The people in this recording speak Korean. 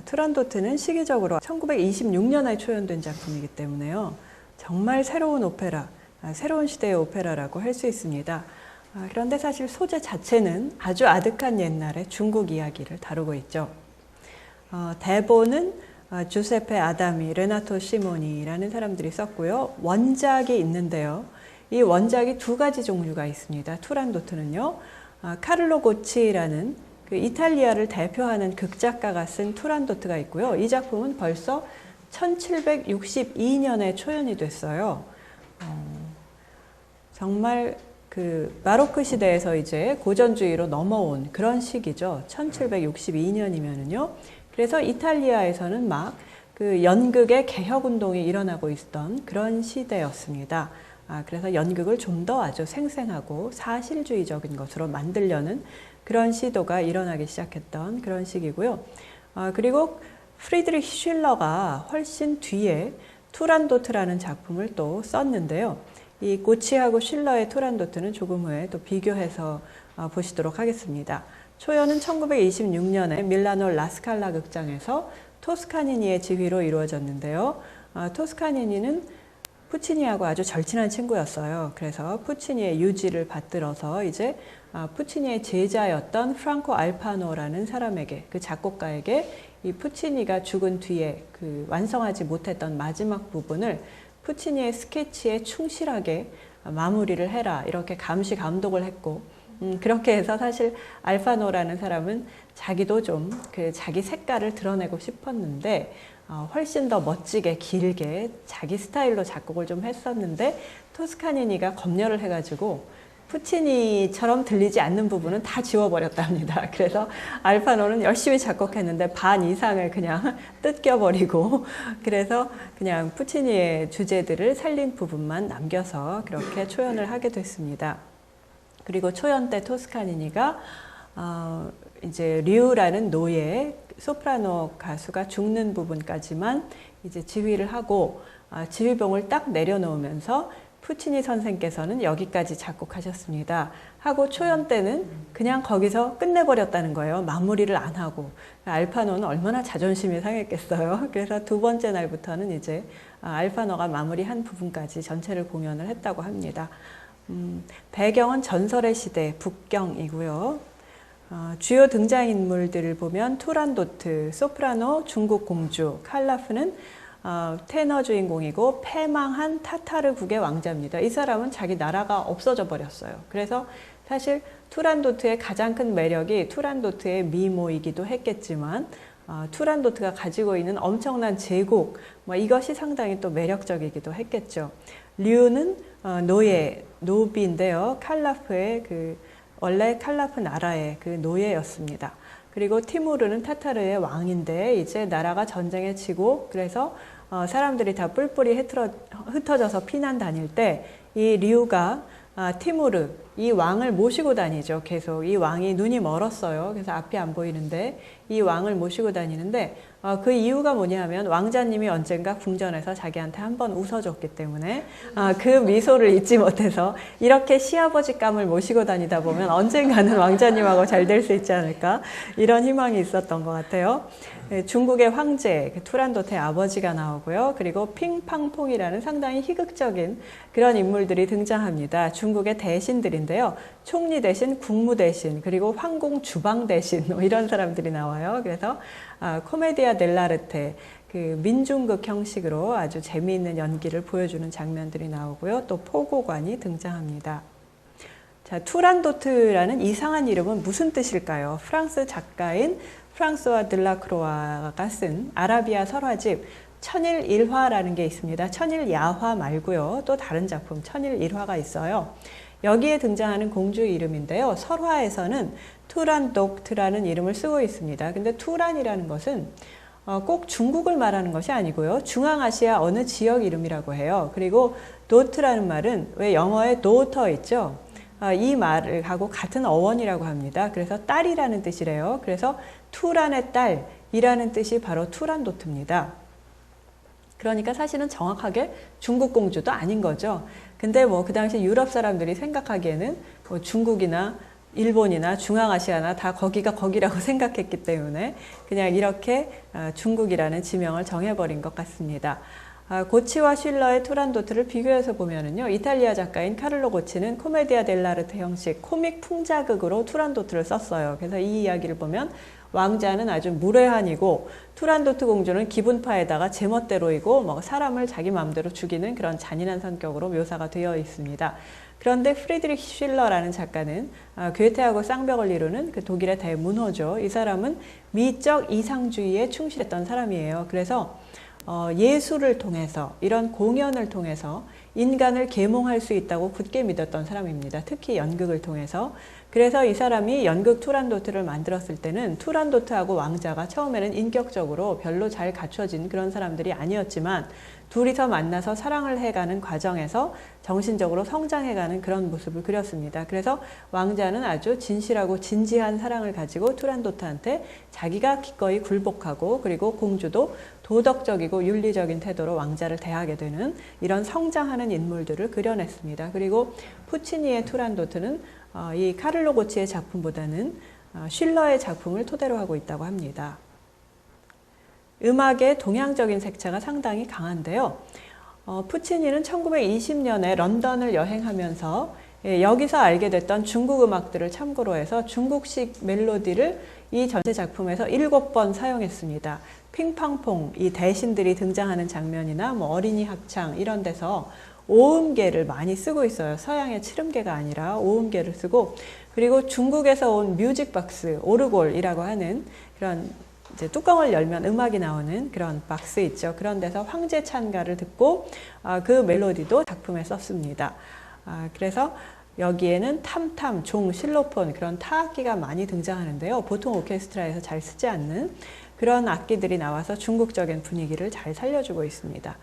투란도트는 시기적으로 1926년에 초연된 작품이기 때문에요. 정말 새로운 오페라, 새로운 시대의 오페라라고 할 수 있습니다. 그런데 사실 소재 자체는 아주 아득한 옛날의 중국 이야기를 다루고 있죠. 대본은 주세페 아다미, 레나토 시모니라는 사람들이 썼고요. 원작이 있는데요. 이 원작이 두 가지 종류가 있습니다. 투란도트는요. 카를로 고치라는 그 이탈리아를 대표하는 극작가가 쓴 투란도트가 있고요. 이 작품은 벌써 1762년에 초연이 됐어요. 정말 그 바로크 시대에서 이제 고전주의로 넘어온 그런 시기죠. 1762년이면은요. 그래서 이탈리아에서는 막 그 연극의 개혁 운동이 일어나고 있었던 그런 시대였습니다. 그래서 연극을 좀 더 아주 생생하고 사실주의적인 것으로 만들려는 그런 시도가 일어나기 시작했던 그런 시기고요. 그리고 프리드리히 슐러가 훨씬 뒤에 투란도트라는 작품을 또 썼는데요. 이 고치하고 슐러의 투란도트는 조금 후에 또 비교해서 보시도록 하겠습니다. 초연은 1926년에 밀라노 라스칼라 극장에서 토스카니니의 지휘로 이루어졌는데요. 토스카니니는 푸치니하고 아주 절친한 친구였어요. 그래서 푸치니의 유지를 받들어서 이제 푸치니의 제자였던 프랑코 알파노라는 사람에게, 그 작곡가에게 이 푸치니가 죽은 뒤에 그 완성하지 못했던 마지막 부분을 푸치니의 스케치에 충실하게 마무리를 해라, 이렇게 감시 감독을 했고, 그렇게 해서 사실 알파노라는 사람은 자기도 좀 그 자기 색깔을 드러내고 싶었는데 훨씬 더 멋지게 길게 자기 스타일로 작곡을 좀 했었는데 토스카니니가 검열을 해가지고 푸치니처럼 들리지 않는 부분은 다 지워버렸답니다. 그래서 알파노는 열심히 작곡했는데 반 이상을 그냥 뜯겨버리고, 그래서 그냥 푸치니의 주제들을 살린 부분만 남겨서 그렇게 초연을 하게 됐습니다. 그리고 초연 때 토스카니니가 이제 류라는 노예 소프라노 가수가 죽는 부분까지만 이제 지휘를 하고 지휘봉을 딱 내려놓으면서 푸치니 선생께서는 여기까지 작곡하셨습니다 하고 초연 때는 그냥 거기서 끝내버렸다는 거예요. 마무리를 안 하고. 알파노는 얼마나 자존심이 상했겠어요. 그래서 두 번째 날부터는 이제 알파노가 마무리한 부분까지 전체를 공연을 했다고 합니다. 배경은 전설의 시대 북경이고요. 주요 등장인물들을 보면 투란도트, 소프라노, 중국 공주, 칼라프는 테너 주인공이고 패망한 타타르국의 왕자입니다. 이 사람은 자기 나라가 없어져 버렸어요. 그래서 사실 투란도트의 가장 큰 매력이 투란도트의 미모이기도 했겠지만 투란도트가 가지고 있는 엄청난 제국, 이것이 상당히 또 매력적이기도 했겠죠. 류는 노비인데요. 칼라프의 원래 칼라프 나라의 그 노예였습니다. 그리고 티무르는 타타르의 왕인데 이제 나라가 전쟁에 치고 그래서 사람들이 다 뿔뿔이 흩어져서 피난 다닐 때 이 류가 티무르, 이 왕을 모시고 다니죠. 계속 이 왕이 눈이 멀었어요. 그래서 앞이 안 보이는데 이 왕을 모시고 다니는데 그 이유가 뭐냐면 왕자님이 언젠가 궁전에서 자기한테 한번 웃어줬기 때문에 그 미소를 잊지 못해서 이렇게 시아버지감을 모시고 다니다 보면 언젠가는 왕자님하고 잘 될 수 있지 않을까, 이런 희망이 있었던 것 같아요. 중국의 황제 투란도트의 아버지가 나오고요. 그리고 핑팡퐁이라는 상당히 희극적인 그런 인물들이 등장합니다. 중국의 대신들인데요. 총리 대신, 국무 대신, 그리고 황궁 주방 대신 이런 사람들이 나와요. 그래서 코메디아 델라르테, 그 민중극 형식으로 아주 재미있는 연기를 보여주는 장면들이 나오고요. 또 포고관이 등장합니다. 자, 투란도트라는 이상한 이름은 무슨 뜻일까요? 프랑스 작가인 프랑스와 들라크로아가 쓴 아라비아 설화집 천일일화라는 게 있습니다. 천일야화 말고요. 또 다른 작품 천일일화가 있어요. 여기에 등장하는 공주 이름인데요. 설화에서는 투란독트라는 이름을 쓰고 있습니다. 근데 투란이라는 것은 꼭 중국을 말하는 것이 아니고요. 중앙아시아 어느 지역 이름이라고 해요. 그리고 도트라는 말은 왜 영어에 daughter 있죠? 이 말을 하고 같은 어원이라고 합니다. 그래서 딸이라는 뜻이래요. 그래서 투란의 딸이라는 뜻이 바로 투란도트입니다. 그러니까 사실은 정확하게 중국 공주도 아닌 거죠. 근데 그 당시 유럽 사람들이 생각하기에는 중국이나 일본이나 중앙아시아나 다 거기가 거기라고 생각했기 때문에 그냥 이렇게 중국이라는 지명을 정해버린 것 같습니다. 고치와 쉴러의 투란도트를 비교해서 보면은요, 이탈리아 작가인 카를로 고치는 코메디아 델라르테 형식, 코믹 풍자극으로 투란도트를 썼어요. 그래서 이 이야기를 보면 왕자는 아주 무례한이고 투란도트 공주는 기분파에다가 제멋대로이고 뭐 사람을 자기 마음대로 죽이는 그런 잔인한 성격으로 묘사가 되어 있습니다. 그런데 프리드리히 쉴러라는 작가는 괴테하고 쌍벽을 이루는 그 독일의 대문호죠. 이 사람은 미적 이상주의에 충실했던 사람이에요. 그래서 예술을 통해서, 이런 공연을 통해서 인간을 계몽할 수 있다고 굳게 믿었던 사람입니다. 특히 연극을 통해서. 그래서 이 사람이 연극 투란도트를 만들었을 때는 투란도트하고 왕자가 처음에는 인격적으로 별로 잘 갖춰진 그런 사람들이 아니었지만 둘이서 만나서 사랑을 해가는 과정에서 정신적으로 성장해가는 그런 모습을 그렸습니다. 그래서 왕자는 아주 진실하고 진지한 사랑을 가지고 투란도트한테 자기가 기꺼이 굴복하고, 그리고 공주도 도덕적이고 윤리적인 태도로 왕자를 대하게 되는 이런 성장하는 인물들을 그려냈습니다. 그리고 푸치니의 투란도트는 이 카를로 고치의 작품보다는 쉴러의 작품을 토대로 하고 있다고 합니다. 음악의 동양적인 색채가 상당히 강한데요. 푸치니는 1920년에 런던을 여행하면서 여기서 알게 됐던 중국 음악들을 참고로 해서 중국식 멜로디를 이 전체 작품에서 7번 사용했습니다. 핑팡퐁, 이 대신들이 등장하는 장면이나 뭐 어린이 합창 이런 데서 오음계를 많이 쓰고 있어요. 서양의 칠음계가 아니라 오음계를 쓰고, 그리고 중국에서 온 뮤직박스, 오르골이라고 하는 그런 이제 뚜껑을 열면 음악이 나오는 그런 박스 있죠. 그런 데서 황제 찬가를 듣고 그 멜로디도 작품에 썼습니다. 그래서 여기에는 탐탐, 종, 실로폰 그런 타악기가 많이 등장하는데요. 보통 오케스트라에서 잘 쓰지 않는 그런 악기들이 나와서 중국적인 분위기를 잘 살려주고 있습니다.